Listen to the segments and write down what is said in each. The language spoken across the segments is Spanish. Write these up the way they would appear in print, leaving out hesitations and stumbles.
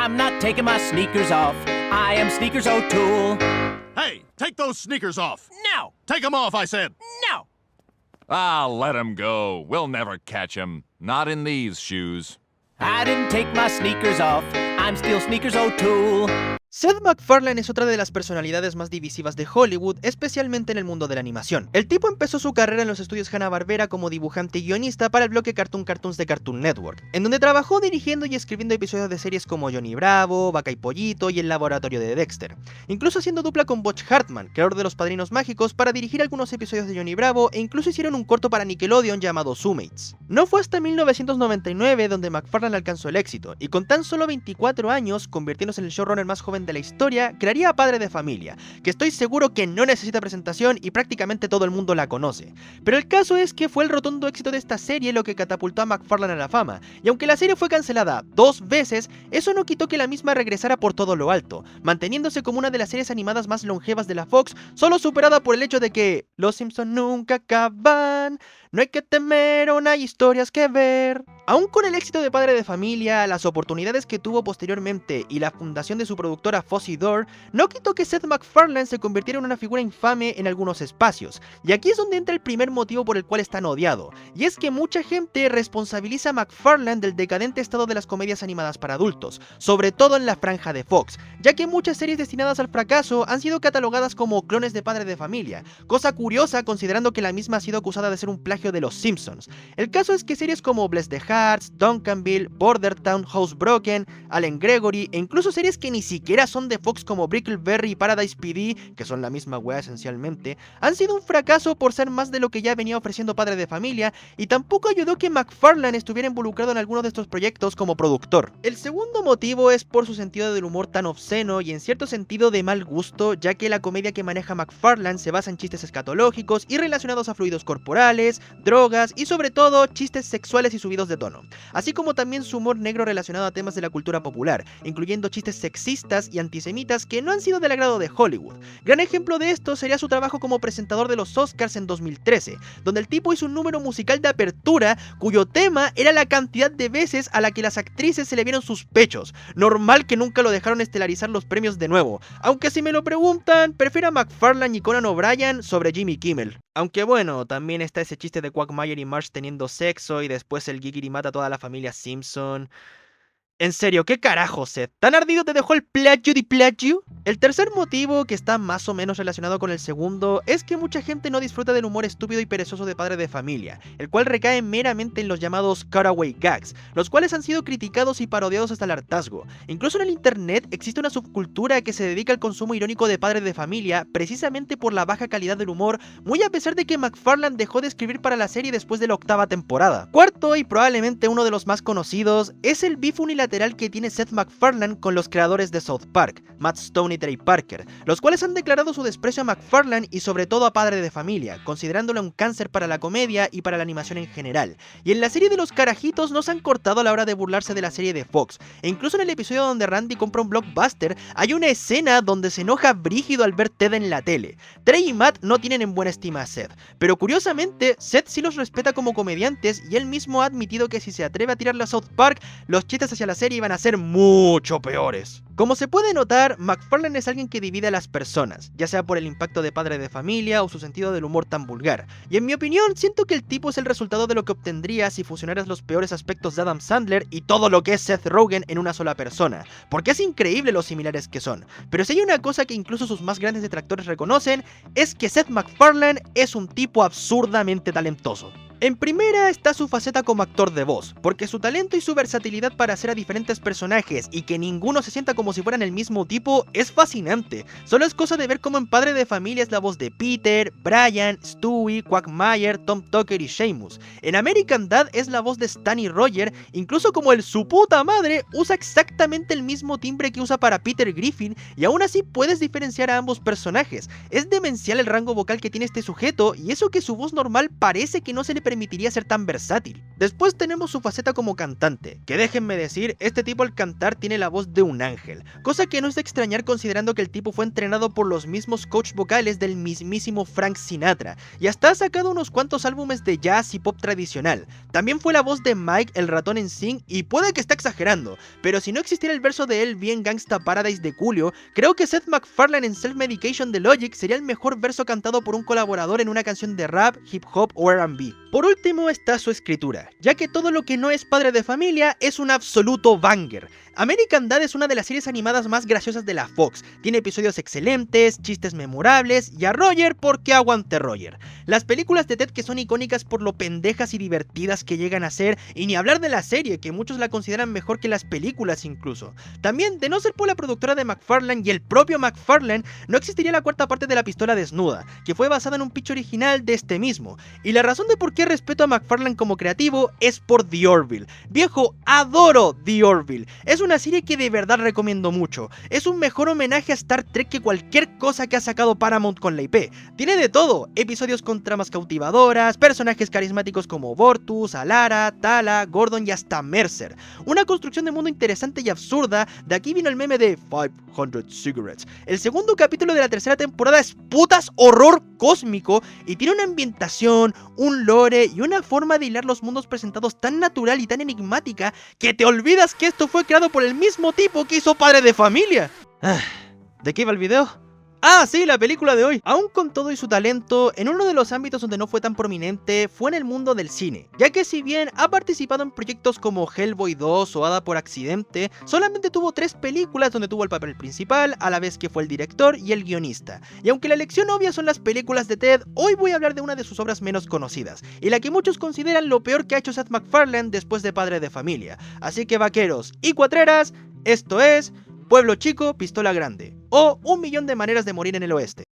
I'm not taking my sneakers off. I am Sneakers O'Toole. Hey, take those sneakers off. No! Take them off, I said. No! Ah, let him go. We'll never catch him. Not in these shoes. I didn't take my sneakers off. I'm still Sneakers O'Toole. Seth MacFarlane es otra de las personalidades más divisivas de Hollywood, especialmente en el mundo de la animación. El tipo empezó su carrera en los estudios Hanna-Barbera como dibujante y guionista para el bloque Cartoon Cartoons de Cartoon Network, en donde trabajó dirigiendo y escribiendo episodios de series como Johnny Bravo, Vaca y Pollito y El Laboratorio de Dexter, incluso haciendo dupla con Butch Hartman, creador de Los Padrinos Mágicos, para dirigir algunos episodios de Johnny Bravo, e incluso hicieron un corto para Nickelodeon llamado Zoomates. No fue hasta 1999 donde MacFarlane alcanzó el éxito, y con tan solo 24 años, convirtiéndose en el showrunner más joven de la historia, crearía a Padre de Familia, que estoy seguro que no necesita presentación y prácticamente todo el mundo la conoce. Pero el caso es que fue el rotundo éxito de esta serie lo que catapultó a MacFarlane a la fama, y aunque la serie fue cancelada 2 veces, eso no quitó que la misma regresara por todo lo alto, manteniéndose como una de las series animadas más longevas de la Fox, solo superada por el hecho de que Los Simpson nunca acaban, no hay que temer, aún hay historias que ver. Aún con el éxito de Padre de Familia, las oportunidades que tuvo posteriormente y la fundación de su productora Fuzzy Door, no quitó que Seth MacFarlane se convirtiera en una figura infame en algunos espacios. Y aquí es donde entra el primer motivo por el cual es tan odiado, y es que mucha gente responsabiliza a MacFarlane del decadente estado de las comedias animadas para adultos, sobre todo en la franja de Fox, ya que muchas series destinadas al fracaso han sido catalogadas como clones de Padre de Familia, cosa curiosa considerando que la misma ha sido acusada de ser un plagio de Los Simpsons. El caso es que series como Bless the Hearts, Duncanville, Bordertown, Housebroken, Allen Gregory e incluso series que ni siquiera son de Fox como Brickleberry y Paradise PD, que son la misma wea esencialmente, han sido un fracaso por ser más de lo que ya venía ofreciendo Padre de Familia, y tampoco ayudó que MacFarlane estuviera involucrado en alguno de estos proyectos como productor. El segundo motivo es por su sentido del humor tan obsceno y en cierto sentido de mal gusto, ya que la comedia que maneja MacFarlane se basa en chistes escatológicos y relacionados a fluidos corporales, drogas y sobre todo chistes sexuales y subidos de tono, así como también su humor negro relacionado a temas de la cultura popular, incluyendo chistes sexistas y antisemitas que no han sido del agrado de Hollywood. Gran ejemplo de esto sería su trabajo como presentador de los Oscars en 2013, donde el tipo hizo un número musical de apertura cuyo tema era la cantidad de veces a la que las actrices se le vieron sus pechos. Normal que nunca lo dejaron estelarizar los premios de nuevo, aunque si me lo preguntan, prefiero a MacFarlane y Conan O'Brien sobre Jimmy Kimmel. Aunque bueno, también está ese chiste de Quagmire y Marge teniendo sexo y después el Giggity mata a toda la familia Simpson. En serio, ¿qué carajo, Seth? ¿Tan ardido te dejó el plagio de plagio? El tercer motivo, que está más o menos relacionado con el segundo, es que mucha gente no disfruta del humor estúpido y perezoso de Padre de Familia, el cual recae meramente en los llamados cutaway gags, los cuales han sido criticados y parodiados hasta el hartazgo. Incluso en el internet existe una subcultura que se dedica al consumo irónico de Padre de Familia, precisamente por la baja calidad del humor, muy a pesar de que MacFarlane dejó de escribir para la serie después de la 8ª temporada. Cuarto, y probablemente uno de los más conocidos, es el beef unilateral que tiene Seth MacFarlane con los creadores de South Park, Matt Stone y Trey Parker, los cuales han declarado su desprecio a MacFarlane y sobre todo a Padre de Familia, considerándolo un cáncer para la comedia y para la animación en general. Y en la serie de los carajitos no se han cortado a la hora de burlarse de la serie de Fox, e incluso en el episodio donde Randy compra un Blockbuster, hay una escena donde se enoja brígido al ver Ted en la tele. Trey y Matt no tienen en buena estima a Seth, pero curiosamente Seth sí los respeta como comediantes, y él mismo ha admitido que si se atreve a tirarle a South Park, los chistes hacia la serie iban a ser mucho peores. Como se puede notar, MacFarlane es alguien que divide a las personas, ya sea por el impacto de Padre de Familia o su sentido del humor tan vulgar, y en mi opinión siento que el tipo es el resultado de lo que obtendría si fusionaras los peores aspectos de Adam Sandler y todo lo que es Seth Rogen en una sola persona, porque es increíble lo similares que son. Pero si hay una cosa que incluso sus más grandes detractores reconocen, es que Seth MacFarlane es un tipo absurdamente talentoso. En primera está su faceta como actor de voz, porque su talento y su versatilidad para hacer a diferentes personajes y que ninguno se sienta como si fueran el mismo tipo es fascinante. Solo es cosa de ver cómo en Padre de Familia es la voz de Peter, Brian, Stewie, Quagmire, Tom Tucker y Seamus. En American Dad es la voz de Stan y Roger, incluso como el su puta madre usa exactamente el mismo timbre que usa para Peter Griffin, y aún así puedes diferenciar a ambos personajes. Es demencial el rango vocal que tiene este sujeto, y eso que su voz normal parece que no se le permite permitiría ser tan versátil. Después tenemos su faceta como cantante, que déjenme decir, este tipo al cantar tiene la voz de un ángel, cosa que no es de extrañar considerando que el tipo fue entrenado por los mismos coach vocales del mismísimo Frank Sinatra, y hasta ha sacado unos cuantos álbumes de jazz y pop tradicional. También fue la voz de Mike el ratón en Sing, y puede que esté exagerando, pero si no existiera el verso de él bien Gangsta Paradise de Coolio, creo que Seth MacFarlane en Self Medication de Logic sería el mejor verso cantado por un colaborador en una canción de rap, hip hop o R&B. Por último está su escritura, ya que todo lo que no es Padre de Familia es un absoluto banger. American Dad es una de las series animadas más graciosas de la Fox, tiene episodios excelentes, chistes memorables y a Roger porque aguante Roger. Las películas de Ted que son icónicas por lo pendejas y divertidas que llegan a ser, y ni hablar de la serie que muchos la consideran mejor que las películas incluso. También, de no ser por la productora de MacFarlane y el propio MacFarlane, no existiría la cuarta parte de La Pistola Desnuda, que fue basada en un pitch original de este mismo. Y la razón de por qué respeto a MacFarlane como creativo es por The Orville. Viejo, adoro The Orville. Es una serie que de verdad recomiendo mucho. Es un mejor homenaje a Star Trek que cualquier cosa que ha sacado Paramount con la IP. Tiene de todo, episodios con tramas cautivadoras, personajes carismáticos como Bortus, Alara, Tala, Gordon y hasta Mercer. Una construcción de mundo interesante y absurda, de aquí vino el meme de 500 Cigarettes. El segundo capítulo de la tercera temporada es putas horror cósmico y tiene una ambientación, un lore y una forma de hilar los mundos presentados tan natural y tan enigmática que te olvidas que esto fue creado por el mismo tipo que hizo Padre de Familia. ¿De qué iba el video? Ah, sí, la película de hoy. Aún con todo y su talento, en uno de los ámbitos donde no fue tan prominente fue en el mundo del cine, ya que si bien ha participado en proyectos como Hellboy 2 o Hada por Accidente, solamente tuvo 3 películas donde tuvo el papel principal, a la vez que fue el director y el guionista. Y aunque la elección obvia son las películas de Ted, hoy voy a hablar de una de sus obras menos conocidas, y la que muchos consideran lo peor que ha hecho Seth MacFarlane después de Padre de Familia. Así que vaqueros y cuatreras, esto es Pueblo Chico, Pistola Grande, o 1.000.000 de maneras de morir en el oeste.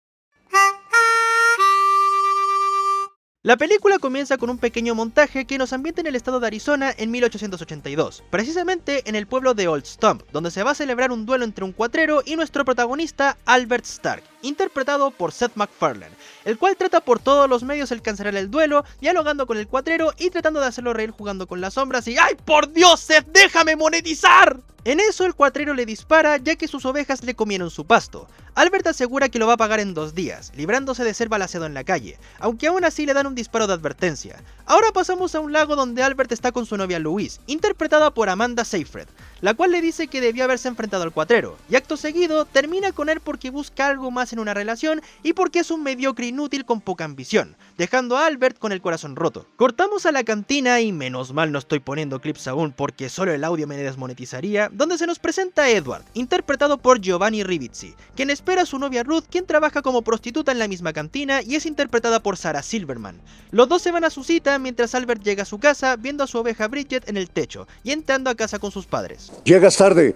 La película comienza con un pequeño montaje que nos ambienta en el estado de Arizona en 1882, precisamente en el pueblo de Old Stump, donde se va a celebrar un duelo entre un cuatrero y nuestro protagonista Albert Stark, interpretado por Seth MacFarlane, el cual trata por todos los medios el cancelar el duelo, dialogando con el cuatrero y tratando de hacerlo reír jugando con las sombras y ¡ay por Dios, Seth, déjame monetizar! En eso el cuatrero le dispara ya que sus ovejas le comieron su pasto. Albert asegura que lo va a pagar en 2 días, librándose de ser balaceado en la calle, aunque aún así le dan un disparo de advertencia. Ahora pasamos a un lago donde Albert está con su novia Louise, interpretada por Amanda Seyfried, la cual le dice que debió haberse enfrentado al cuatrero, y acto seguido termina con él porque busca algo más en una relación y porque es un mediocre inútil con poca ambición, dejando a Albert con el corazón roto. Cortamos a la cantina y menos mal no estoy poniendo clips aún porque solo el audio me desmonetizaría, donde se nos presenta a Edward, interpretado por Giovanni Ribisi, quien espera a su novia Ruth, quien trabaja como prostituta en la misma cantina y es interpretada por Sarah Silverman. Los dos se van a su cita mientras Albert llega a su casa viendo a su oveja Bridget en el techo y entrando a casa con sus padres. Llegas tarde.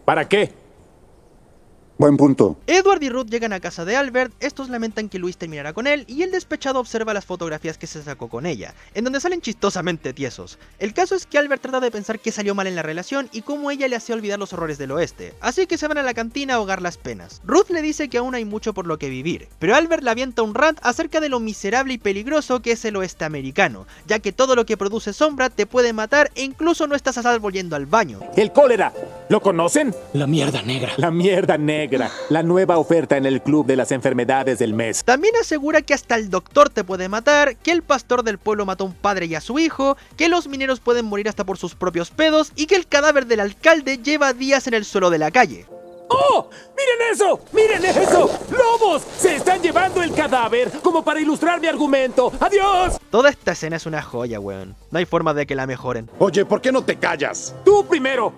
¿Para qué? Buen punto. Edward y Ruth llegan a casa de Albert, estos lamentan que Luis terminará con él y el despechado observa las fotografías que se sacó con ella, en donde salen chistosamente tiesos. El caso es que Albert trata de pensar qué salió mal en la relación y cómo ella le hacía olvidar los horrores del oeste, así que se van a la cantina a ahogar las penas. Ruth le dice que aún hay mucho por lo que vivir, pero Albert le avienta un rant acerca de lo miserable y peligroso que es el oeste americano, ya que todo lo que produce sombra te puede matar e incluso no estás a salvo yendo al baño. El cólera. ¿Lo conocen? La mierda negra. La mierda negra. La nueva oferta en el club de las enfermedades del mes. También asegura que hasta el doctor te puede matar, que el pastor del pueblo mató a un padre y a su hijo, que los mineros pueden morir hasta por sus propios pedos y que el cadáver del alcalde lleva días en el suelo de la calle. ¡Oh! ¡Miren eso! ¡Miren eso! ¡Lobos! ¡Se están llevando el cadáver! Como para ilustrar mi argumento. ¡Adiós! Toda esta escena es una joya, weón. No hay forma de que la mejoren. Oye, ¿por qué no te callas? ¡Tú primero!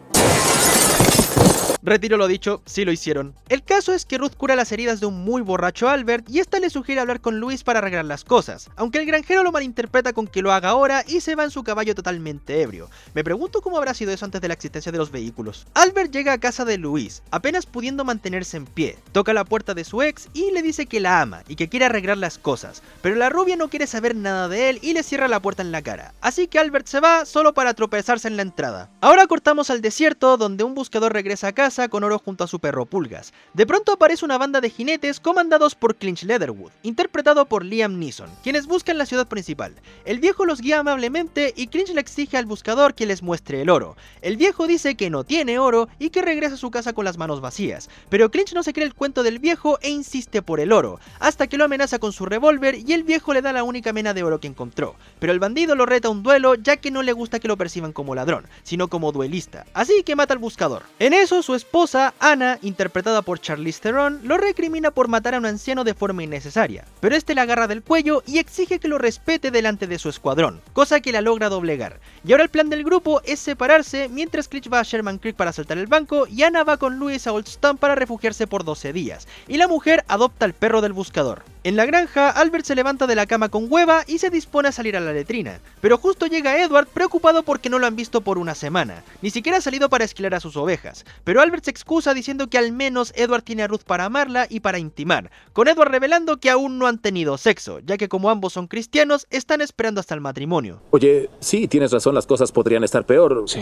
Retiro lo dicho, sí lo hicieron. El caso es que Ruth cura las heridas de un muy borracho Albert y esta le sugiere hablar con Luis para arreglar las cosas, aunque el granjero lo malinterpreta con que lo haga ahora y se va en su caballo totalmente ebrio. Me pregunto cómo habrá sido eso antes de la existencia de los vehículos. Albert llega a casa de Luis, apenas pudiendo mantenerse en pie, toca la puerta de su ex y le dice que la ama y que quiere arreglar las cosas, pero la rubia no quiere saber nada de él y le cierra la puerta en la cara, así que Albert se va solo para tropezarse en la entrada. Ahora cortamos al desierto donde un buscador regresa a casa casa con oro junto a su perro Pulgas. De pronto aparece una banda de jinetes comandados por Clinch Leatherwood, interpretado por Liam Neeson, quienes buscan la ciudad principal. El viejo los guía amablemente y Clinch le exige al buscador que les muestre el oro. El viejo dice que no tiene oro y que regresa a su casa con las manos vacías, pero Clinch no se cree el cuento del viejo e insiste por el oro, hasta que lo amenaza con su revólver y el viejo le da la única mena de oro que encontró. Pero el bandido lo reta a un duelo ya que no le gusta que lo perciban como ladrón, sino como duelista, así que mata al buscador. En eso su esposa, Anna, interpretada por Charlize Theron, lo recrimina por matar a un anciano de forma innecesaria, pero este la agarra del cuello y exige que lo respete delante de su escuadrón, cosa que la logra doblegar. Y ahora el plan del grupo es separarse mientras Clinch va a Sherman Creek para asaltar el banco y Anna va con Louis a Old Town para refugiarse por 12 días, y la mujer adopta al perro del buscador. En la granja, Albert se levanta de la cama con hueva y se dispone a salir a la letrina, pero justo llega Edward preocupado porque no lo han visto por una semana, ni siquiera ha salido para esquilar a sus ovejas, pero Albert se excusa diciendo que al menos Edward tiene a Ruth para amarla y para intimar, con Edward revelando que aún no han tenido sexo, ya que como ambos son cristianos, están esperando hasta el matrimonio. Oye, sí, tienes razón, las cosas podrían estar peor. Sí.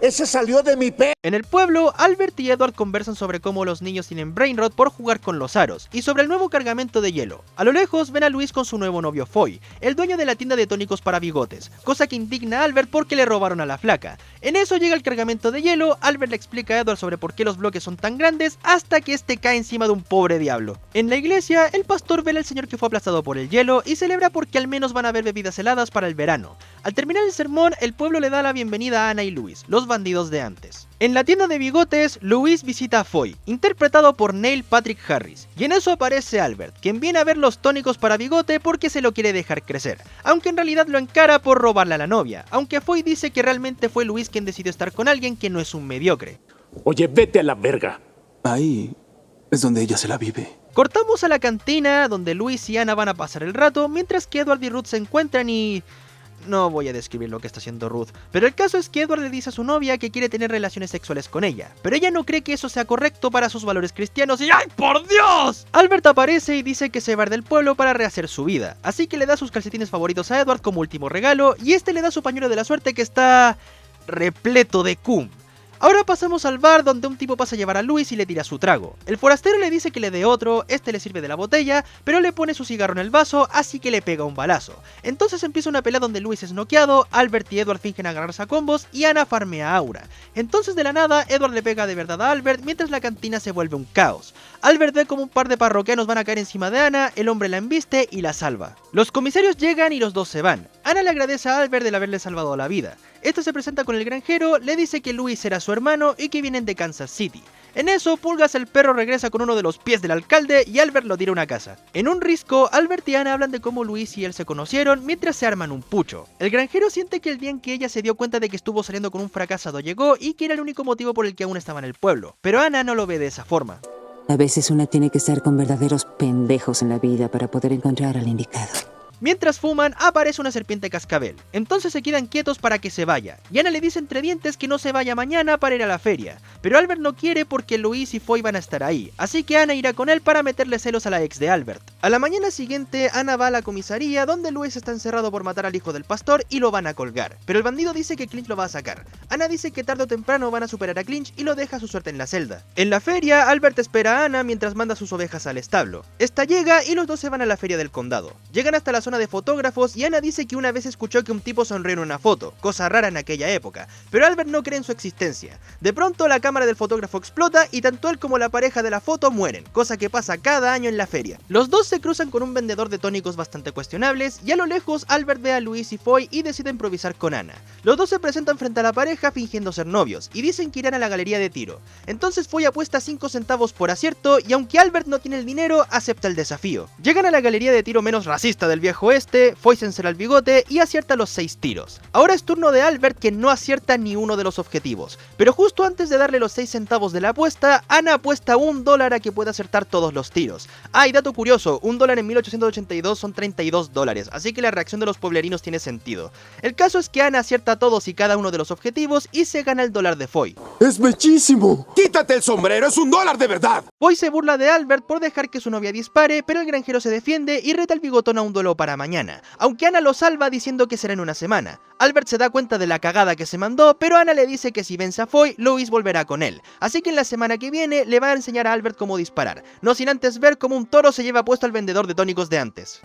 ¡Ese salió de mi pe... En el pueblo, Albert y Edward conversan sobre cómo los niños tienen brain rot por jugar con los aros, y sobre el nuevo cargamento de hielo. A lo lejos ven a Luis con su nuevo novio Foy, el dueño de la tienda de tónicos para bigotes, cosa que indigna a Albert porque le robaron a la flaca. En eso llega el cargamento de hielo, Albert le explica a Edward sobre por qué los bloques son tan grandes, hasta que este cae encima de un pobre diablo. En la iglesia, el pastor vela al señor que fue aplastado por el hielo y celebra porque al menos van a haber bebidas heladas para el verano. Al terminar el sermón, el pueblo le da la bienvenida a Anna y Louis, los bandidos de antes. En la tienda de bigotes, Louis visita a Foy, interpretado por Neil Patrick Harris, y en eso aparece Albert, quien viene a ver los tónicos para bigote porque se lo quiere dejar crecer, aunque en realidad lo encara por robarle a la novia, aunque Foy dice que realmente fue Louis quien decidió estar con alguien que no es un mediocre. Oye, vete a la verga. Ahí es donde ella se la vive. Cortamos a la cantina, donde Louis y Anna van a pasar el rato, mientras que Edward y Ruth se encuentran y... No voy a describir lo que está haciendo Ruth, pero el caso es que Edward le dice a su novia que quiere tener relaciones sexuales con ella, pero ella no cree que eso sea correcto para sus valores cristianos y ¡ay, por Dios! Albert aparece y dice que se va del pueblo para rehacer su vida, así que le da sus calcetines favoritos a Edward como último regalo y este le da su pañuelo de la suerte que está... repleto de cum. Ahora pasamos al bar donde un tipo pasa a llevar a Luis y le tira su trago. El forastero le dice que le dé otro, este le sirve de la botella, pero le pone su cigarro en el vaso, así que le pega un balazo. Entonces empieza una pelea donde Luis es noqueado, Albert y Edward fingen agarrarse a combos y Anna farmea a Aura. Entonces de la nada, Edward le pega de verdad a Albert mientras la cantina se vuelve un caos. Albert ve como un par de parroquianos van a caer encima de Anna, el hombre la embiste y la salva. Los comisarios llegan y los dos se van. Anna le agradece a Albert de haberle salvado la vida. Este se presenta con el granjero, le dice que Luis era su hermano y que vienen de Kansas City. En eso, Pulgas el perro regresa con uno de los pies del alcalde y Albert lo tira a una casa. En un risco, Albert y Anna hablan de cómo Luis y él se conocieron mientras se arman un pucho. El granjero siente que el día en que ella se dio cuenta de que estuvo saliendo con un fracasado llegó y que era el único motivo por el que aún estaba en el pueblo, pero Anna no lo ve de esa forma. A veces una tiene que estar con verdaderos pendejos en la vida para poder encontrar al indicado. Mientras fuman, aparece una serpiente cascabel. Entonces se quedan quietos para que se vaya. Y Anna le dice entre dientes que no se vaya mañana para ir a la feria. Pero Albert no quiere porque Louis y Foy van a estar ahí. Así que Anna irá con él para meterle celos a la ex de Albert. A la mañana siguiente, Anna va a la comisaría donde Louis está encerrado por matar al hijo del pastor y lo van a colgar. Pero el bandido dice que Clinch lo va a sacar. Anna dice que tarde o temprano van a superar a Clinch y lo deja a su suerte en la celda. En la feria, Albert espera a Anna mientras manda sus ovejas al establo. Esta llega y los dos se van a la feria del condado. Llegan hasta la zona de fotógrafos y Anna dice que una vez escuchó que un tipo sonrió en una foto, cosa rara en aquella época, pero Albert no cree en su existencia. De pronto la cámara del fotógrafo explota y tanto él como la pareja de la foto mueren, cosa que pasa cada año en la feria. Los dos se cruzan con un vendedor de tónicos bastante cuestionables y a lo lejos Albert ve a Louis y Foy y decide improvisar con Anna. Los dos se presentan frente a la pareja fingiendo ser novios y dicen que irán a la galería de tiro. Entonces Foy apuesta 5 centavos por acierto y aunque Albert no tiene el dinero, acepta el desafío. Llegan a la galería de tiro menos racista del viejo oeste, Foy se encera el bigote y acierta los 6 tiros. Ahora es turno de Albert, quien no acierta ni uno de los objetivos, pero justo antes de darle los 6 centavos de la apuesta, Anna apuesta $1 a que pueda acertar todos los tiros. Ah, y dato curioso, $1 en 1882 son $32, así que la reacción de los pueblerinos tiene sentido. El caso es que Anna acierta todos y cada uno de los objetivos y se gana el $1 de Foy. ¡Es bellísimo! ¡Quítate el sombrero! ¡Es $1 de verdad! Foy se burla de Albert por dejar que su novia dispare, pero el granjero se defiende y reta al bigotón a un duelo para mañana, aunque Anna lo salva diciendo que será en una semana. Albert se da cuenta de la cagada que se mandó, pero Anna le dice que si vence a Foy, Louis volverá con él. Así que en la semana que viene le va a enseñar a Albert cómo disparar, no sin antes ver cómo un toro se lleva puesto al vendedor de tónicos de antes.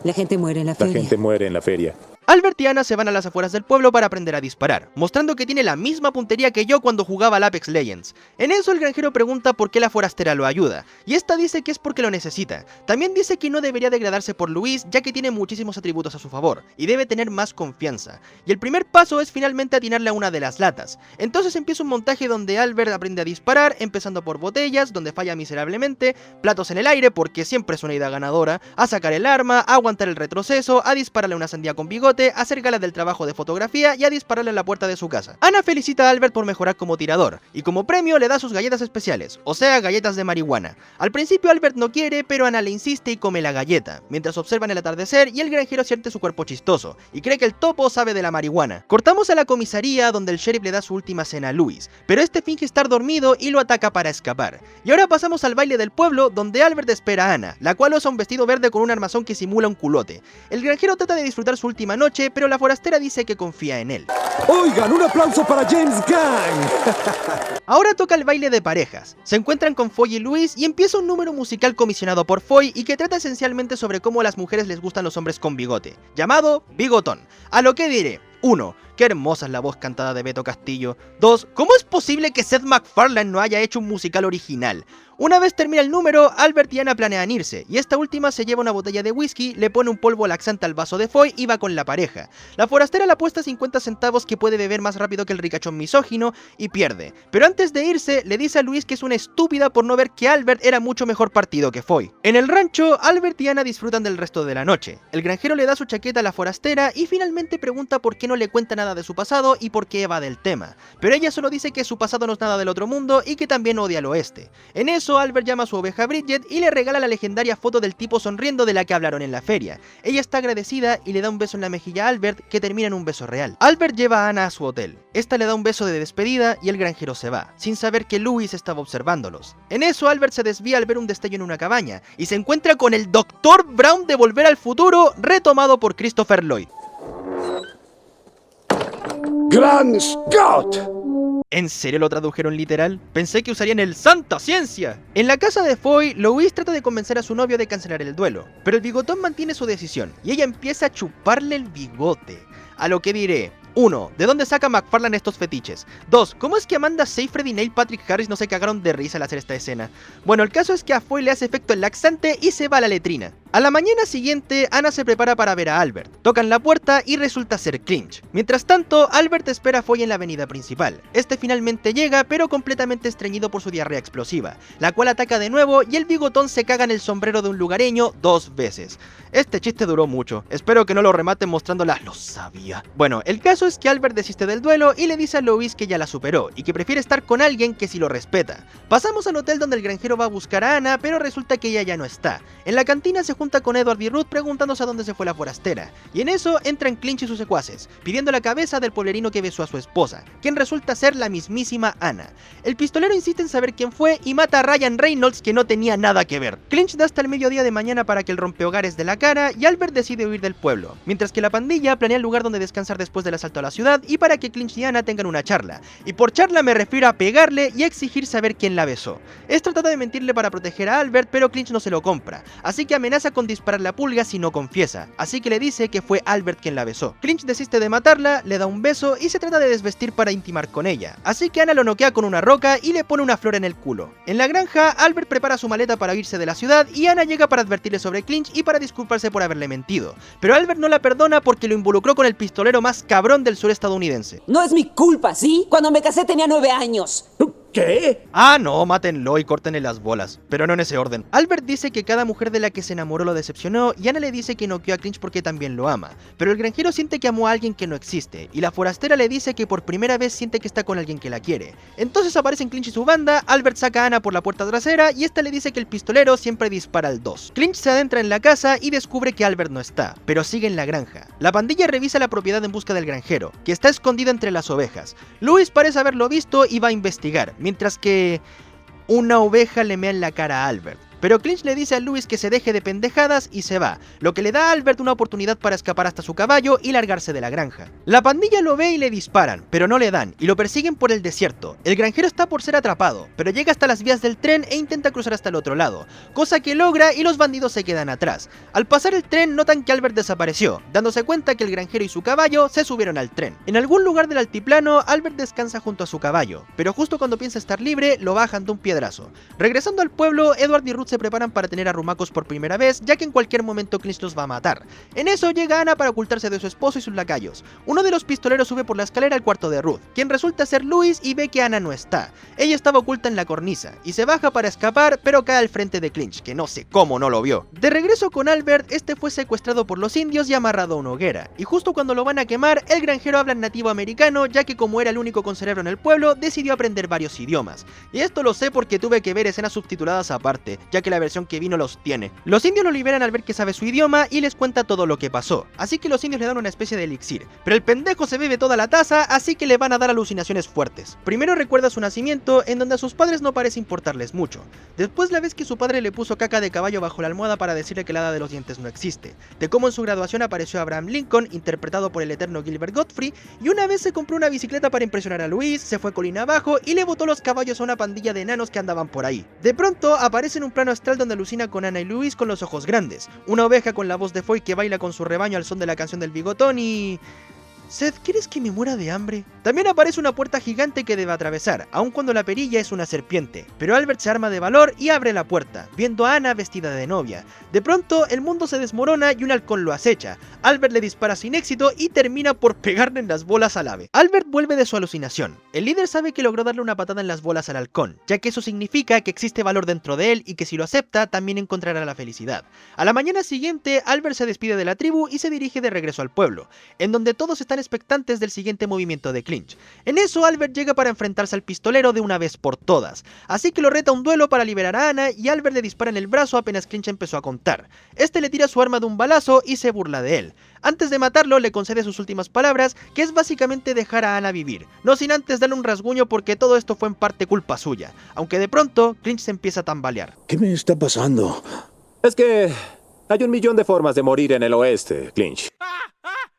La gente muere en la feria. La gente muere en la feria. Albert y Anna se van a las afueras del pueblo para aprender a disparar, mostrando que tiene la misma puntería que yo cuando jugaba al Apex Legends. En eso el granjero pregunta por qué la forastera lo ayuda, y esta dice que es porque lo necesita. También dice que no debería degradarse por Louis, ya que tiene muchísimos atributos a su favor, y debe tener más confianza. Y el primer paso es finalmente atinarle a una de las latas. Entonces empieza un montaje donde Albert aprende a disparar, empezando por botellas, donde falla miserablemente, platos en el aire, porque siempre es una idea ganadora, a sacar el arma, a aguantar el retroceso, a dispararle a una sandía con bigote, a hacer gala del trabajo de fotografía y a dispararle a la puerta de su casa. Anna felicita a Albert por mejorar como tirador, y como premio le da sus galletas especiales, o sea, galletas de marihuana. Al principio Albert no quiere, pero Anna le insiste y come la galleta, mientras observan el atardecer y el granjero siente su cuerpo chistoso, y cree que el topo sabe de la marihuana. Cortamos a la comisaría donde el sheriff le da su última cena a Louis, pero este finge estar dormido y lo ataca para escapar. Y ahora pasamos al baile del pueblo donde Albert espera a Anna, la cual usa un vestido verde con un armazón que simula un culote. El granjero trata de disfrutar su última noche, pero la forastera dice que confía en él. Oigan, un aplauso para James Gang. Ahora toca el baile de parejas. Se encuentran con Foy y Louis y empieza un número musical comisionado por Foy y que trata esencialmente sobre cómo a las mujeres les gustan los hombres con bigote, llamado Bigotón. A lo que diré: 1. Qué hermosa es la voz cantada de Beto Castillo. 2. ¿Cómo es posible que Seth MacFarlane no haya hecho un musical original? Una vez termina el número, Albert y Anna planean irse, y esta última se lleva una botella de whisky, le pone un polvo laxante al vaso de Foy y va con la pareja. La forastera le apuesta 50 centavos que puede beber más rápido que el ricachón misógino y pierde. Pero antes de irse, le dice a Louis que es una estúpida por no ver que Albert era mucho mejor partido que Foy. En el rancho, Albert y Anna disfrutan del resto de la noche. El granjero le da su chaqueta a la forastera y finalmente pregunta por qué no le cuenta nada de su pasado y por qué evade el tema. Pero ella solo dice que su pasado no es nada del otro mundo y que también odia al oeste. En eso, Albert llama a su oveja Bridget y le regala la legendaria foto del tipo sonriendo de la que hablaron en la feria. Ella está agradecida y le da un beso en la mejilla a Albert, que termina en un beso real. Albert lleva a Anna a su hotel. Esta le da un beso de despedida y el granjero se va, sin saber que Louis estaba observándolos. En eso, Albert se desvía al ver un destello en una cabaña y se encuentra con el Dr. Brown de Volver al Futuro, retomado por Christopher Lloyd. ¡Gran Scott! ¿En serio lo tradujeron literal? Pensé que usarían el Santa Ciencia. En la casa de Foy, Louis trata de convencer a su novio de cancelar el duelo, pero el bigotón mantiene su decisión y ella empieza a chuparle el bigote. A lo que diré: 1. ¿De dónde saca MacFarlane estos fetiches? 2. ¿Cómo es que Amanda Seyfried y Neil Patrick Harris no se cagaron de risa al hacer esta escena? Bueno, el caso es que a Foy le hace efecto el laxante y se va a la letrina. A la mañana siguiente, Anna se prepara para ver a Albert. Tocan la puerta y resulta ser Clinch. Mientras tanto, Albert espera a Foy en la avenida principal. Este finalmente llega, pero completamente estreñido por su diarrea explosiva, la cual ataca de nuevo y el bigotón se caga en el sombrero de un lugareño 2 veces. Este chiste duró mucho. Espero que no lo rematen mostrándola. Lo sabía. Bueno, el caso es que Albert desiste del duelo y le dice a Louis que ya la superó y que prefiere estar con alguien que sí lo respeta. Pasamos al hotel donde el granjero va a buscar a Anna, pero resulta que ella ya no está. En la cantina se junta con Edward y Ruth preguntándose a dónde se fue la forastera, y en eso entran Clinch y sus secuaces, pidiendo la cabeza del pueblerino que besó a su esposa, quien resulta ser la mismísima Anna. El pistolero insiste en saber quién fue y mata a Ryan Reynolds, que no tenía nada que ver. Clinch da hasta el mediodía de mañana para que el rompehogares de la cara y Albert decide huir del pueblo, mientras que la pandilla planea el lugar donde descansar después del asalto a la ciudad y para que Clinch y Anna tengan una charla, y por charla me refiero a pegarle y a exigir saber quién la besó. Esta trata de mentirle para proteger a Albert, pero Clinch no se lo compra, así que amenaza con disparar la pulga si no confiesa, así que le dice que fue Albert quien la besó. Clinch desiste de matarla, le da un beso y se trata de desvestir para intimar con ella, así que Anna lo noquea con una roca y le pone una flor en el culo. En la granja, Albert prepara su maleta para irse de la ciudad y Anna llega para advertirle sobre Clinch y para disculparse por haberle mentido, pero Albert no la perdona porque lo involucró con el pistolero más cabrón del sur estadounidense. No es mi culpa, ¿sí? Cuando me casé tenía 9 años. ¿Qué? Ah, no, mátenlo y córtenle las bolas, pero no en ese orden. Albert dice que cada mujer de la que se enamoró lo decepcionó y Anna le dice que noqueó a Clinch porque también lo ama, pero el granjero siente que amó a alguien que no existe, y la forastera le dice que por primera vez siente que está con alguien que la quiere. Entonces aparecen Clinch y su banda, Albert saca a Anna por la puerta trasera y esta le dice que el pistolero siempre dispara al 2. Clinch se adentra en la casa y descubre que Albert no está, pero sigue en la granja. La pandilla revisa la propiedad en busca del granjero, que está escondido entre las ovejas. Louis parece haberlo visto y va a investigar, mientras que una oveja le mea en la cara a Albert. pero Clinch le dice a Louis que se deje de pendejadas y se va, lo que le da a Albert una oportunidad para escapar hasta su caballo y largarse de la granja. La pandilla lo ve y le disparan, pero no le dan, y lo persiguen por el desierto. El granjero está por ser atrapado, pero llega hasta las vías del tren e intenta cruzar hasta el otro lado, cosa que logra y los bandidos se quedan atrás. Al pasar el tren notan que Albert desapareció, dándose cuenta que el granjero y su caballo se subieron al tren. En algún lugar del altiplano, Albert descansa junto a su caballo, pero justo cuando piensa estar libre, lo bajan de un piedrazo. Regresando al pueblo, Edward y Ruth se preparan para tener arrumacos por primera vez, ya que en cualquier momento Clinch los va a matar. En eso llega Anna para ocultarse de su esposo y sus lacayos. Uno de los pistoleros sube por la escalera al cuarto de Ruth, quien resulta ser Louis y ve que Anna no está. Ella estaba oculta en la cornisa, y se baja para escapar, pero cae al frente de Clinch, que no sé cómo no lo vio. De regreso con Albert, este fue secuestrado por los indios y amarrado a una hoguera, y justo cuando lo van a quemar, el granjero habla en nativo americano, ya que como era el único con cerebro en el pueblo, decidió aprender varios idiomas. Y esto lo sé porque tuve que ver escenas subtituladas aparte, ya que la versión que vino los tiene. Los indios lo liberan al ver que sabe su idioma y les cuenta todo lo que pasó, así que los indios le dan una especie de elixir, pero el pendejo se bebe toda la taza, así que le van a dar alucinaciones fuertes. Primero recuerda su nacimiento, en donde a sus padres no parece importarles mucho. Después la vez que su padre le puso caca de caballo bajo la almohada para decirle que la hada de los dientes no existe. De cómo en su graduación apareció Abraham Lincoln, interpretado por el eterno Gilbert Gottfried, y una vez se compró una bicicleta para impresionar a Luis, se fue colina abajo y le botó los caballos a una pandilla de enanos que andaban por ahí. De pronto aparece en un plano astral donde alucina con Anna y Luis con los ojos grandes, una oveja con la voz de Foy que baila con su rebaño al son de la canción del bigotón y... Seth, ¿quieres que me muera de hambre? También aparece una puerta gigante que debe atravesar, aun cuando la perilla es una serpiente, pero Albert se arma de valor y abre la puerta, viendo a Anna vestida de novia. De pronto, el mundo se desmorona y un halcón lo acecha. Albert le dispara sin éxito y termina por pegarle en las bolas al ave. Albert vuelve de su alucinación. El líder sabe que logró darle una patada en las bolas al halcón, ya que eso significa que existe valor dentro de él y que si lo acepta, también encontrará la felicidad. A la mañana siguiente, Albert se despide de la tribu y se dirige de regreso al pueblo, en donde todos están expectantes del siguiente movimiento de Clinch. En eso Albert llega para enfrentarse al pistolero de una vez por todas, así que lo reta a un duelo para liberar a Anna y Albert le dispara en el brazo apenas Clinch empezó a contar. Este le tira su arma de un balazo y se burla de él. Antes de matarlo le concede sus últimas palabras, que es básicamente dejar a Anna vivir, no sin antes darle un rasguño porque todo esto fue en parte culpa suya, aunque de pronto Clinch se empieza a tambalear. ¿Qué me está pasando? Es que hay 1.000.000 de formas de morir en el oeste, Clinch.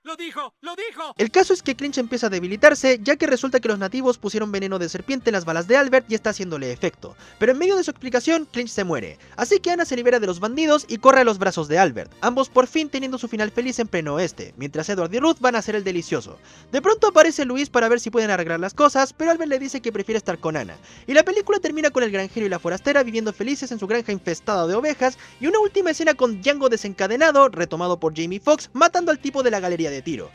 ¡Lo dijo! ¡Lo dijo! El caso es que Clinch empieza a debilitarse, ya que resulta que los nativos pusieron veneno de serpiente en las balas de Albert y está haciéndole efecto. Pero en medio de su explicación, Clinch se muere. Así que Anna se libera de los bandidos y corre a los brazos de Albert, ambos por fin teniendo su final feliz en pleno oeste, mientras Edward y Ruth van a hacer el delicioso. De pronto aparece Luis para ver si pueden arreglar las cosas, pero Albert le dice que prefiere estar con Anna. Y la película termina con el granjero y la forastera viviendo felices en su granja infestada de ovejas, y una última escena con Django desencadenado, retomado por Jamie Foxx, matando al tipo de la galería de tiro.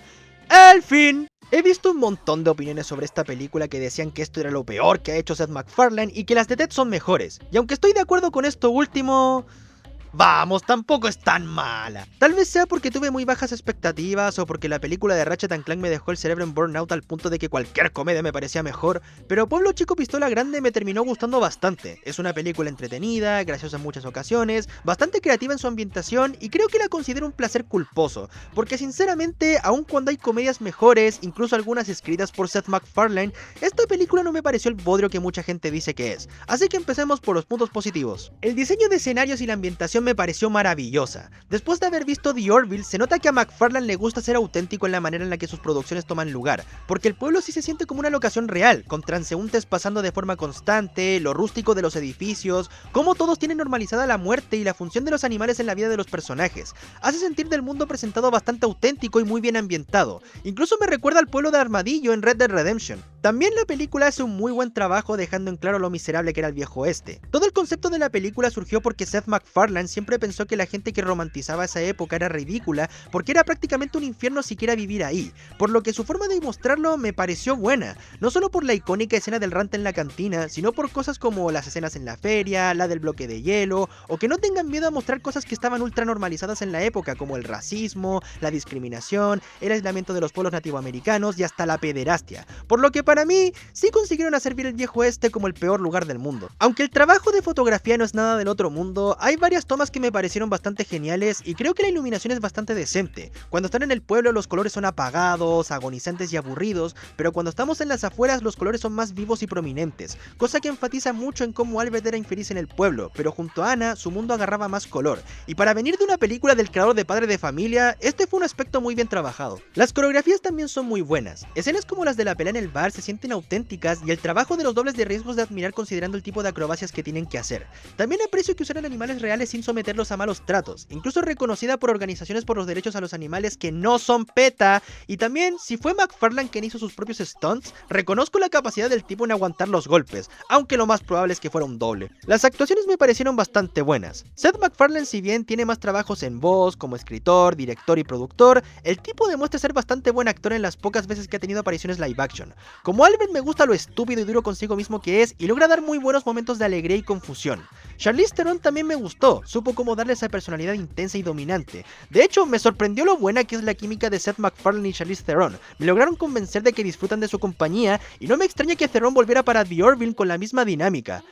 ¡El fin! He visto un montón de opiniones sobre esta película que decían que esto era lo peor que ha hecho Seth MacFarlane y que las de Ted son mejores. Y aunque estoy de acuerdo con esto último... Vamos, tampoco es tan mala. Tal vez sea porque tuve muy bajas expectativas o porque la película de Ratchet & Clank me dejó el cerebro en burnout al punto de que cualquier comedia me parecía mejor, pero Pueblo Chico Pistola Grande me terminó gustando bastante. Es una película entretenida, graciosa en muchas ocasiones, bastante creativa en su ambientación y creo que la considero un placer culposo, porque sinceramente, aun cuando hay comedias mejores, incluso algunas escritas por Seth MacFarlane, esta película no me pareció el bodrio que mucha gente dice que es. Así que empecemos por los puntos positivos. El diseño de escenarios y la ambientación me pareció maravillosa. Después de haber visto The Orville, se nota que a MacFarlane le gusta ser auténtico en la manera en la que sus producciones toman lugar, porque el pueblo sí se siente como una locación real, con transeúntes pasando de forma constante, lo rústico de los edificios, cómo todos tienen normalizada la muerte y la función de los animales en la vida de los personajes. Hace sentir del mundo presentado bastante auténtico y muy bien ambientado. Incluso me recuerda al pueblo de Armadillo en Red Dead Redemption. También la película hace un muy buen trabajo dejando en claro lo miserable que era el viejo oeste. Todo el concepto de la película surgió porque Seth MacFarlane siempre pensó que la gente que romantizaba esa época era ridícula porque era prácticamente un infierno siquiera vivir ahí, por lo que su forma de mostrarlo me pareció buena, no solo por la icónica escena del rant en la cantina, sino por cosas como las escenas en la feria, la del bloque de hielo, o que no tengan miedo a mostrar cosas que estaban ultra normalizadas en la época como el racismo, la discriminación, el aislamiento de los pueblos nativoamericanos y hasta la pederastia, por lo que para mí, sí consiguieron hacer bien el viejo oeste como el peor lugar del mundo. Aunque el trabajo de fotografía no es nada del otro mundo, hay varias tomas que me parecieron bastante geniales y creo que la iluminación es bastante decente. Cuando están en el pueblo los colores son apagados, agonizantes y aburridos, pero cuando estamos en las afueras los colores son más vivos y prominentes, cosa que enfatiza mucho en cómo Albert era infeliz en el pueblo, pero junto a Anna su mundo agarraba más color. Y para venir de una película del creador de Padre de Familia, este fue un aspecto muy bien trabajado. Las coreografías también son muy buenas. Escenas como las de la pelea en el bar se sienten auténticas y el trabajo de los dobles de riesgos de admirar considerando el tipo de acrobacias que tienen que hacer. También aprecio que usaran animales reales sin someterlos a malos tratos, incluso reconocida por organizaciones por los derechos a los animales que no son PETA. Y también, si fue McFarlane quien hizo sus propios stunts, reconozco la capacidad del tipo en aguantar los golpes, aunque lo más probable es que fuera un doble. Las actuaciones me parecieron bastante buenas. Seth MacFarlane, si bien tiene más trabajos en voz, como escritor, director y productor, el tipo demuestra ser bastante buen actor en las pocas veces que ha tenido apariciones live action. Como Albert me gusta lo estúpido y duro consigo mismo que es y logra dar muy buenos momentos de alegría y confusión. Charlize Theron también me gustó, supo cómo darle esa personalidad intensa y dominante. De hecho, me sorprendió lo buena que es la química de Seth MacFarlane y Charlize Theron. Me lograron convencer de que disfrutan de su compañía y no me extraña que Theron volviera para The Orville con la misma dinámica.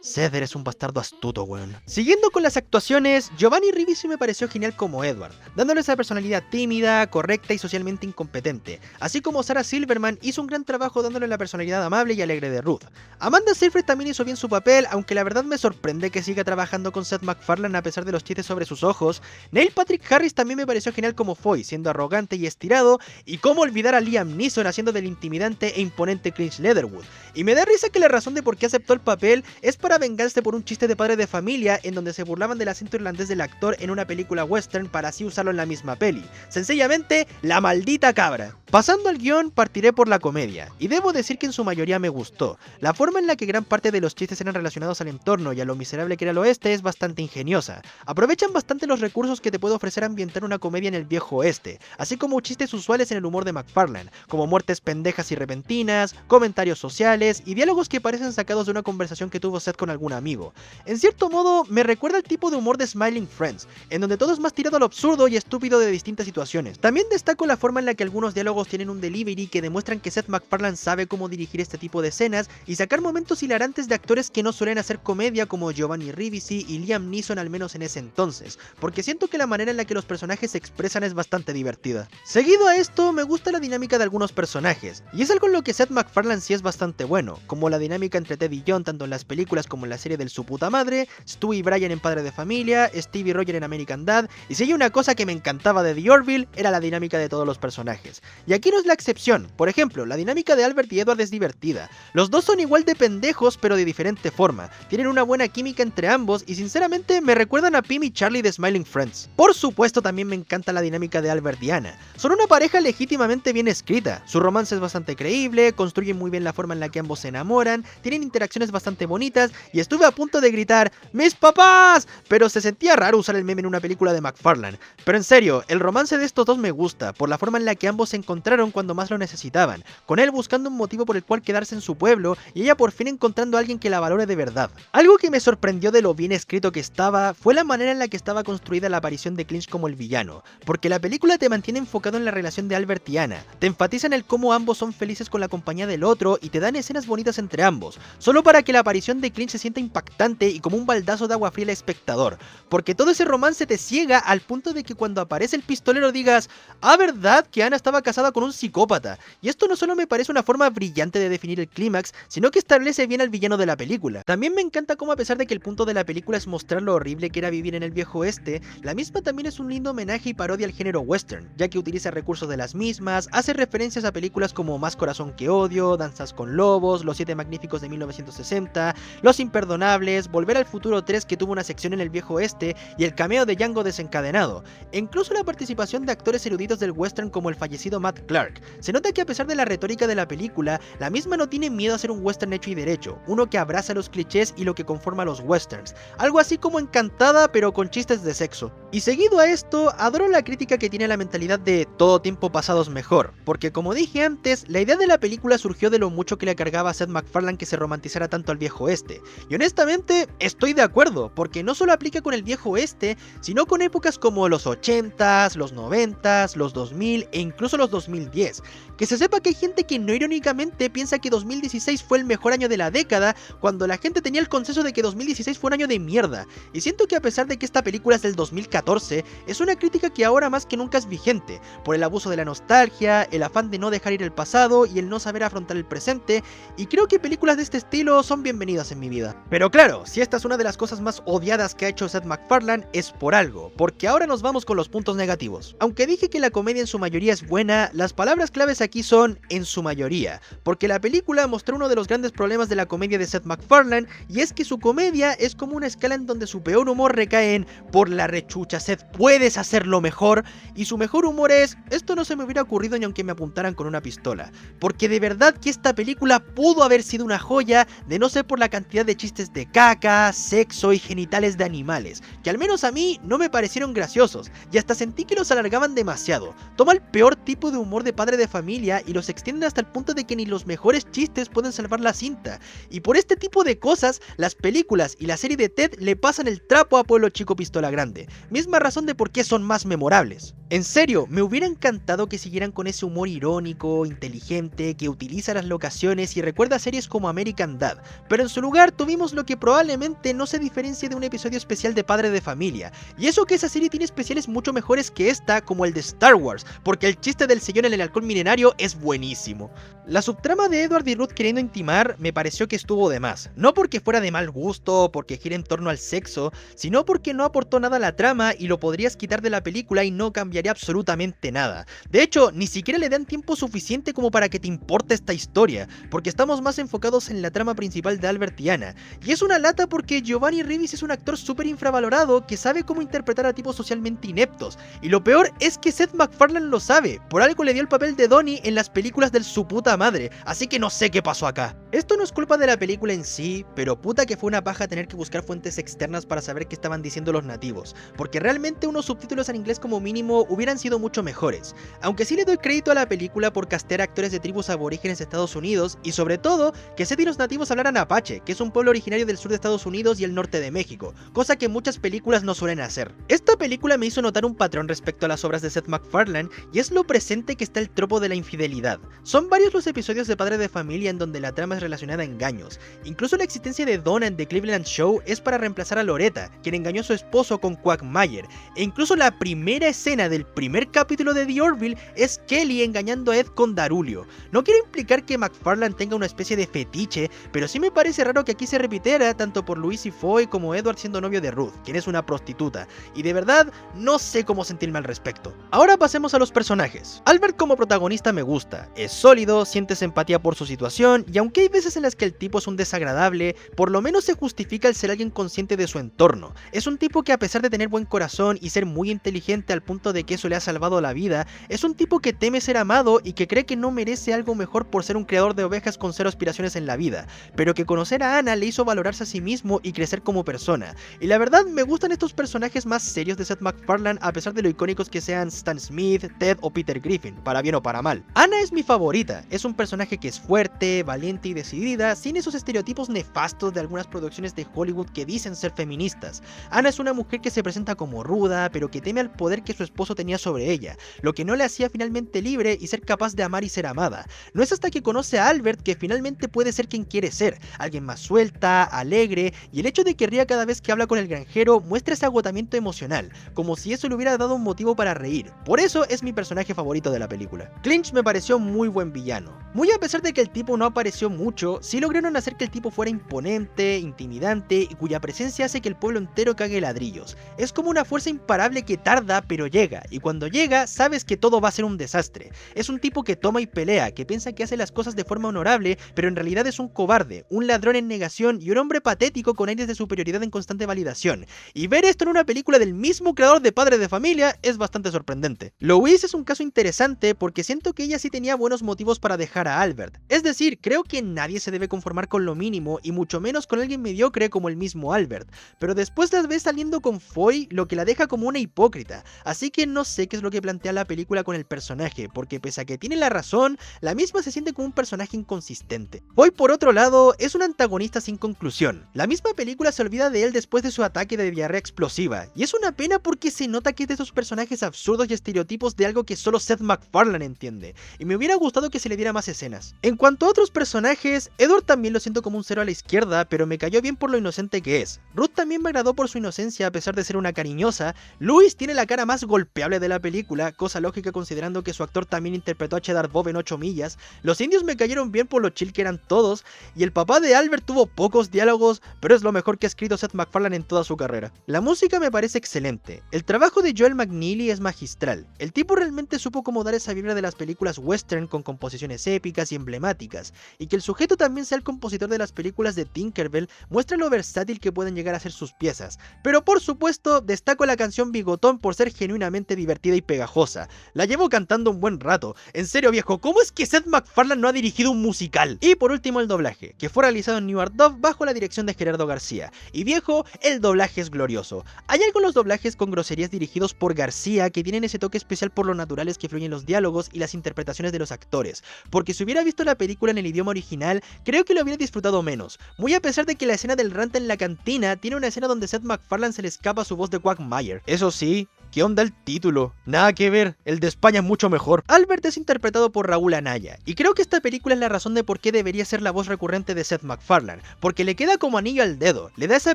Seth, eres un bastardo astuto, weón. Siguiendo con las actuaciones, Giovanni Ribisi me pareció genial como Edward, dándole esa personalidad tímida, correcta y socialmente incompetente, así como Sarah Silverman hizo un gran trabajo dándole la personalidad amable y alegre de Ruth. Amanda Seyfried también hizo bien su papel, aunque la verdad me sorprende que siga trabajando con Seth MacFarlane a pesar de los chistes sobre sus ojos. Neil Patrick Harris también me pareció genial como Foy, siendo arrogante y estirado, y cómo olvidar a Liam Neeson haciendo del intimidante e imponente Clinch Leatherwood. Y me da risa que la razón de por qué aceptó el papel es para vengarse por un chiste de Padre de Familia en donde se burlaban del acento irlandés del actor en una película western para así usarlo en la misma peli. Sencillamente, la maldita cabra. Pasando al guión, partiré por la comedia, y debo decir que en su mayoría me gustó. La forma en la que gran parte de los chistes eran relacionados al entorno y a lo miserable que era el oeste es bastante ingeniosa. Aprovechan bastante los recursos que te puede ofrecer ambientar una comedia en el viejo oeste, así como chistes usuales en el humor de MacFarlane, como muertes pendejas y repentinas, comentarios sociales y diálogos que parecen sacados de una conversación que tuvo Seth con algún amigo. En cierto modo, me recuerda al tipo de humor de Smiling Friends, en donde todo es más tirado a lo absurdo y estúpido de distintas situaciones. También destaco la forma en la que algunos diálogos tienen un delivery que demuestran que Seth MacFarlane sabe cómo dirigir este tipo de escenas y sacar momentos hilarantes de actores que no suelen hacer comedia como Giovanni Ribisi y Liam Neeson, al menos en ese entonces, porque siento que la manera en la que los personajes se expresan es bastante divertida. Seguido a esto, me gusta la dinámica de algunos personajes, y es algo en lo que Seth MacFarlane sí es bastante bueno, como la dinámica entre Ted y John tanto en las películas como en la serie del su puta madre, Stu y Brian en Padre de Familia, Steve y Roger en American Dad, y si hay una cosa que me encantaba de The Orville era la dinámica de todos los personajes. Y aquí no es la excepción. Por ejemplo, la dinámica de Albert y Edward es divertida. Los dos son igual de pendejos, pero de diferente forma. Tienen una buena química entre ambos y sinceramente me recuerdan a Pim y Charlie de Smiling Friends. Por supuesto, también me encanta la dinámica de Albert y Anna. Son una pareja legítimamente bien escrita. Su romance es bastante creíble, construyen muy bien la forma en la que ambos se enamoran, tienen interacciones bastante bonitas y estuve a punto de gritar ¡mis papás! Pero se sentía raro usar el meme en una película de MacFarlane. Pero en serio, el romance de estos dos me gusta, por la forma en la que ambos se encontraron cuando más lo necesitaban, con él buscando un motivo por el cual quedarse en su pueblo y ella por fin encontrando a alguien que la valore de verdad. Algo que me sorprendió de lo bien escrito que estaba fue la manera en la que estaba construida la aparición de Clinch como el villano, porque la película te mantiene enfocado en la relación de Albert y Anna, te enfatiza en el cómo ambos son felices con la compañía del otro y te dan escenas bonitas entre ambos, solo para que la aparición de Clinch se sienta impactante y como un baldazo de agua fría al espectador, porque todo ese romance te ciega al punto de que cuando aparece el pistolero digas, ah, verdad que Anna estaba casada con un psicópata, y esto no solo me parece una forma brillante de definir el clímax, sino que establece bien al villano de la película. También me encanta cómo a pesar de que el punto de la película es mostrar lo horrible que era vivir en el viejo oeste, la misma también es un lindo homenaje y parodia al género western, ya que utiliza recursos de las mismas, hace referencias a películas como Más corazón que odio, Danzas con lobos, Los siete magníficos de 1960, Los imperdonables, Volver al futuro 3 que tuvo una sección en el viejo oeste y el cameo de Django desencadenado, e incluso la participación de actores eruditos del western como el fallecido Matt Clark. Se nota que a pesar de la retórica de la película, la misma no tiene miedo a hacer un western hecho y derecho, uno que abraza los clichés y lo que conforma los westerns, algo así como Encantada pero con chistes de sexo. Y seguido a esto, adoro la crítica que tiene la mentalidad de todo tiempo pasado es mejor, porque como dije antes, la idea de la película surgió de lo mucho que le cargaba a Seth MacFarlane que se romantizara tanto al viejo oeste, oeste. Y honestamente, estoy de acuerdo, porque no solo aplica con el viejo oeste, sino con épocas como los 80s, los 90s, los 2000 e incluso los 2010. Que se sepa que hay gente que no irónicamente piensa que 2016 fue el mejor año de la década, cuando la gente tenía el consenso de que 2016 fue un año de mierda. Y siento que a pesar de que esta película es del 2014, es una crítica que ahora más que nunca es vigente, por el abuso de la nostalgia, el afán de no dejar ir el pasado y el no saber afrontar el presente, y creo que películas de este estilo son bienvenidas en mi vida. Pero claro, si esta es una de las cosas más odiadas que ha hecho Seth MacFarlane, es por algo, porque ahora nos vamos con los puntos negativos. Aunque dije que la comedia en su mayoría es buena, las palabras claves aquí son en su mayoría, porque la película mostró uno de los grandes problemas de la comedia de Seth MacFarlane, y es que su comedia es como una escala en donde su peor humor recae en por la rechucha Seth, puedes hacerlo mejor, y su mejor humor es esto no se me hubiera ocurrido ni aunque me apuntaran con una pistola, porque de verdad que esta película pudo haber sido una joya de no ser por la cantidad de chistes de caca, sexo y genitales de animales, que al menos a mí no me parecieron graciosos, y hasta sentí que los alargaban demasiado. Toma el peor tipo de humor de padre de familia y los extienden hasta el punto de que ni los mejores chistes pueden salvar la cinta, y por este tipo de cosas, las películas y la serie de Ted le pasan el trapo a Pueblo Chico Pistola Grande, misma razón de por qué son más memorables. En serio, me hubiera encantado que siguieran con ese humor irónico, inteligente, que utiliza las locaciones y recuerda series como American Dad, pero en su lugar tuvimos lo que probablemente no se diferencie de un episodio especial de Padre de Familia, y eso que esa serie tiene especiales mucho mejores que esta, como el de Star Wars, porque el chiste del sellón en el halcón milenario es buenísimo. La subtrama de Edward y Ruth queriendo intimar me pareció que estuvo de más, no porque fuera de mal gusto o porque gira en torno al sexo, sino porque no aportó nada a la trama y lo podrías quitar de la película y no cambiaría absolutamente nada. De hecho, ni siquiera le dan tiempo suficiente como para que te importe esta historia, porque estamos más enfocados en la trama principal de Albert y Anna, y es una lata porque Giovanni Ribisi es un actor súper infravalorado que sabe cómo interpretar a tipos socialmente ineptos, y lo peor es que Seth MacFarlane lo sabe, por algo le dio el papel de Donnie en las películas de su puta madre, así que no sé qué pasó acá. Esto no es culpa de la película en sí, pero puta que fue una paja tener que buscar fuentes externas para saber qué estaban diciendo los nativos, porque realmente unos subtítulos en inglés como mínimo hubieran sido mucho mejores, aunque sí le doy crédito a la película por castear actores de tribus aborígenes de Estados Unidos y sobre todo que Seth y los nativos hablaran apache, que es un pueblo originario del sur de Estados Unidos y el norte de México, cosa que muchas películas no suelen hacer. Esta película me hizo notar un patrón respecto a las obras de Seth MacFarlane y es lo presente que está el tropo de la infidelidad. Son varios los episodios de Padre de Familia en donde la trama es relacionada a engaños, incluso la existencia de Donna en The Cleveland Show es para reemplazar a Loretta, quien engañó a su esposo con Quagmire, e incluso la primera escena del primer capítulo de The Orville es Kelly engañando a Ed con Darulio. No quiero implicar que MacFarlane tenga una especie de fetiche, pero sí me parece raro que aquí se repitiera tanto por Louise y Foy como Edward siendo novio de Ruth, quien es una prostituta, y de verdad no sé cómo sentirme al respecto. Ahora pasemos a los personajes. Albert como protagonista me gusta, es sólido, sientes empatía por su situación, y aunque hay veces en las que el tipo es un desagradable, por lo menos se justifica el ser alguien consciente de su entorno. Es un tipo que a pesar de tener buen corazón y ser muy inteligente al punto de que eso le ha salvado la vida, es un tipo que teme ser amado y que cree que no merece algo mejor por ser un criador de ovejas con cero aspiraciones en la vida, pero que conocer a Anna le hizo valorarse a sí mismo y crecer como persona. Y la verdad me gustan estos personajes más serios de Seth MacFarlane a pesar de lo icónicos que sean Stan Smith, Ted o Peter Griffin, para bien o para mal. Anna es mi favorita, es un personaje que es fuerte, valiente y decidida, sin esos estereotipos nefastos de algunas producciones de Hollywood que dicen ser feministas. Anna es una mujer que se presenta como ruda, pero que teme al poder que su esposo tenía sobre ella, lo que no le hacía finalmente libre y ser capaz de amar y ser amada. No es hasta que conoce a Albert que finalmente puede ser quien quiere ser, alguien más suelta, alegre, y el hecho de que ría cada vez que habla con el granjero muestra ese agotamiento emocional, como si eso le hubiera dado un motivo para reír. Por eso es mi personaje favorito de la película. Clinch me pareció muy buen villano. Muy a pesar de que el tipo no apareció mucho, sí lograron hacer que el tipo fuera imponente, intimidante y cuya presencia hace que el pueblo entero cague ladrillos. Es como una fuerza imparable que tarda pero llega, y cuando llega sabes que todo va a ser un desastre. Es un tipo que toma y pelea, que piensa que hace las cosas de forma honorable, pero en realidad es un cobarde, un ladrón en negación y un hombre patético con aires de superioridad en constante validación. Y ver esto en una película del mismo creador de Padre de Familia es bastante sorprendente. Louise es un caso interesante porque siento que ella sí tenía buenos motivos para dejar a Albert. Es decir, creo que nadie se debe conformar con lo mínimo y mucho menos con alguien mediocre como el mismo Albert, pero después las ves saliendo con Foy, lo que la deja como una hipócrita, así que no sé qué es lo que plantea la película con el personaje, porque pese a que tiene la razón, la misma se siente como un personaje inconsistente. Foy por otro lado es un antagonista protagonista sin conclusión. La misma película se olvida de él después de su ataque de diarrea explosiva, y es una pena porque se nota que es de esos personajes absurdos y estereotipos de algo que solo Seth MacFarlane entiende, y me hubiera gustado que se le diera más escenas. En cuanto a otros personajes, Edward también lo siento como un cero a la izquierda, pero me cayó bien por lo inocente que es. Ruth también me agradó por su inocencia a pesar de ser una cariñosa. Louis tiene la cara más golpeable de la película, cosa lógica considerando que su actor también interpretó a Cheddar Bob en 8 millas. Los indios me cayeron bien por lo chill que eran todos, y el papá de Albert tuvo pocos diálogos, pero es lo mejor que ha escrito Seth MacFarlane en toda su carrera. La música me parece excelente, el trabajo de Joel McNeely es magistral, el tipo realmente supo cómo dar esa vibra de las películas western con composiciones épicas y emblemáticas, y que el sujeto también sea el compositor de las películas de Tinkerbell muestra lo versátil que pueden llegar a ser sus piezas, pero por supuesto destaco la canción Bigotón por ser genuinamente divertida y pegajosa, la llevo cantando un buen rato, en serio viejo, ¿cómo es que Seth MacFarlane no ha dirigido un musical? Y por último el doblaje, que fue realizado en New Art Dub bajo la dirección de Gerardo García, y viejo, el doblaje es glorioso. Hay algo en los doblajes con groserías dirigidos por García que tienen ese toque especial por lo naturales que fluyen los diálogos y las interpretaciones de los actores, porque si hubiera visto la película en el idioma original, creo que lo hubiera disfrutado menos, muy a pesar de que la escena del rant en la cantina tiene una escena donde Seth MacFarlane se le escapa su voz de Quagmire. Eso sí, ¿qué onda el título? Nada que ver, el de España es mucho mejor. Albert es interpretado por Raúl Anaya, y creo que esta película es la razón de por qué debería ser la voz recurrente de Seth MacFarlane, porque le queda como anillo al dedo, le da esa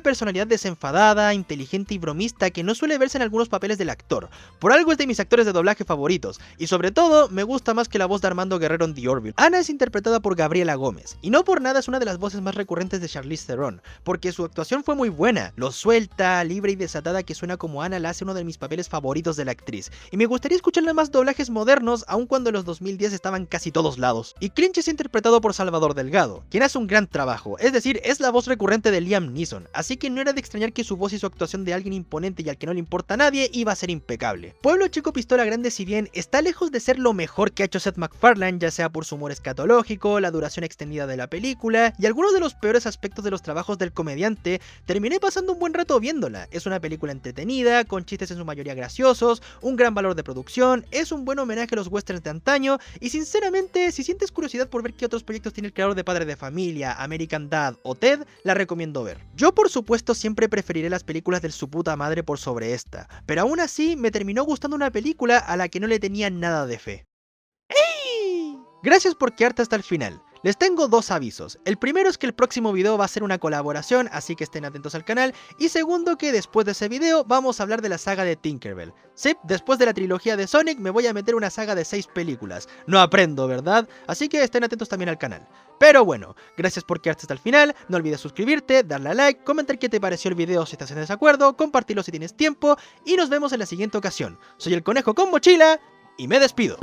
personalidad desenfadada, inteligente y bromista que no suele verse en algunos papeles del actor. Por algo es de mis actores de doblaje favoritos, y sobre todo, me gusta más que la voz de Armando Guerrero en The Orville. Ana es interpretada por Gabriela Gómez, y no por nada es una de las voces más recurrentes de Charlize Theron, porque su actuación fue muy buena, lo suelta, libre y desatada que suena como Ana la hace uno de mis papeles favoritos de la actriz, y me gustaría escucharle más doblajes modernos, aun cuando en los 2010 estaban casi todos lados. Y Clinch es interpretado por Salvador Delgado, quien hace un gran trabajo, es decir, es la voz recurrente de Liam Neeson, así que no era de extrañar que su voz y su actuación de alguien imponente y al que no le importa a nadie iba a ser impecable. Pueblo Chico Pistola Grande, si bien está lejos de ser lo mejor que ha hecho Seth MacFarlane, ya sea por su humor escatológico, la duración extendida de la película y algunos de los peores aspectos de los trabajos del comediante, terminé pasando un buen rato viéndola. Es una película entretenida, con chistes en su mayoría graciosos, un gran valor de producción, es un buen homenaje a los westerns de antaño y sinceramente, si sientes curiosidad por ver qué otros proyectos tiene el creador de Padre de Familia, American Dad o Ted, la recomiendo ver. Yo por supuesto siempre preferiré las películas del su puta madre por sobre esta, pero aún así me terminó gustando una película a la que no le tenía nada de fe. ¡Ey! Gracias por quedarte hasta el final. Les tengo dos avisos. El primero es que el próximo video va a ser una colaboración, así que estén atentos al canal. Y segundo, que después de ese video vamos a hablar de la saga de Tinkerbell. Sí, después de la trilogía de Sonic me voy a meter una saga de 6 películas. No aprendo, ¿verdad? Así que estén atentos también al canal. Pero bueno, gracias por quedarte hasta el final. No olvides suscribirte, darle a like, comentar qué te pareció el video si estás en desacuerdo, compartirlo si tienes tiempo. Y nos vemos en la siguiente ocasión. Soy el Conejo con Mochila y me despido.